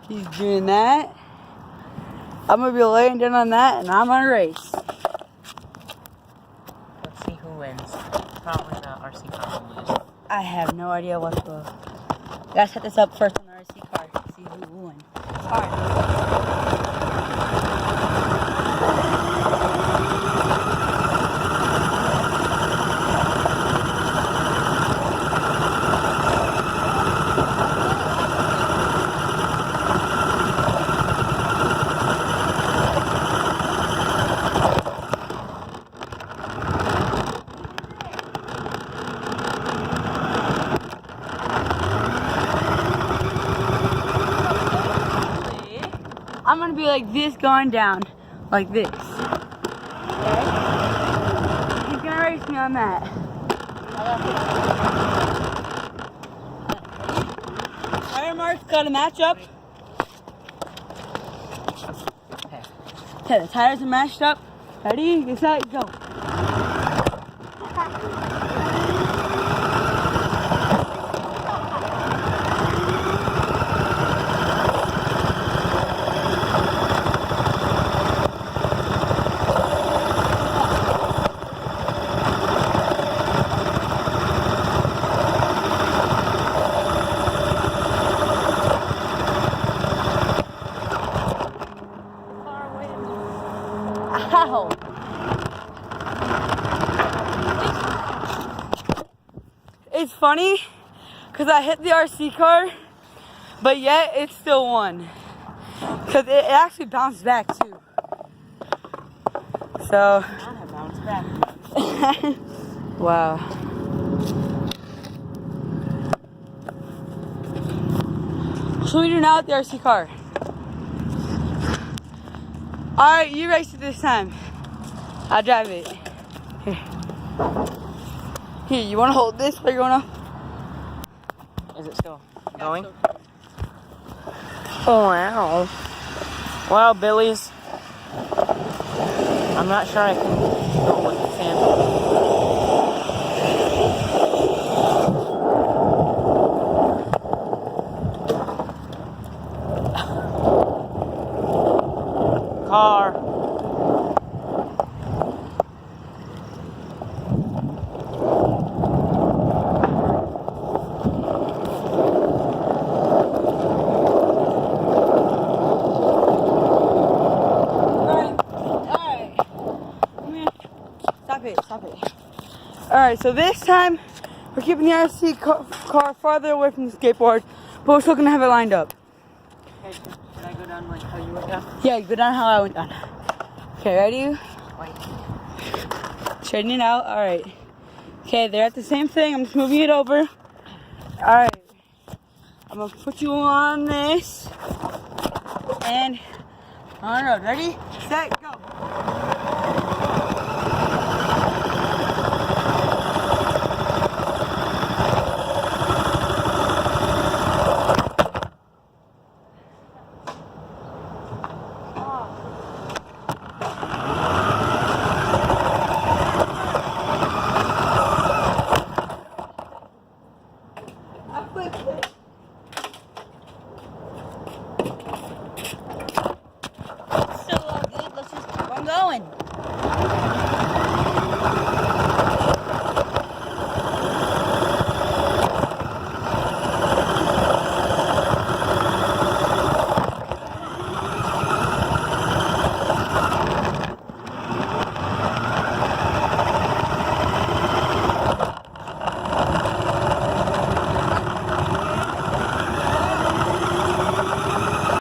He's doing that. I'm gonna be laying down on that, and I'm gonna race. Let's see who wins. Probably the RC car will lose. I have no idea what to. Gotta set this up first on the RC car. See who won. Alright. I'm gonna be like this going down, like this. Okay? He's gonna race me on that. Tire marks gotta match up. Okay, the tires are matched up. Ready? Get set, go. Ow! It's funny because I hit the RC car, but yet it still won. Because it actually bounced back too. So, Bounce back. wow. What should we do now with the RC car? Alright, you race it this time. I'll drive it. Here, you want to hold this while you're going up? Is it still going? Oh, wow. Wow, Billy's. I'm not sure I can go with the fan. Car. Stop it. Alright, so this time we're keeping the RC car farther away from the skateboard, but we're still gonna have it lined up. Okay, should I go down like how you went down? Yeah, go down how I went down. Okay, ready? Wait. Straighten it out. Alright. Okay, they're at the same thing. I'm just moving it over. Alright. I'm gonna put you on this. And on the road. Ready? Set, go.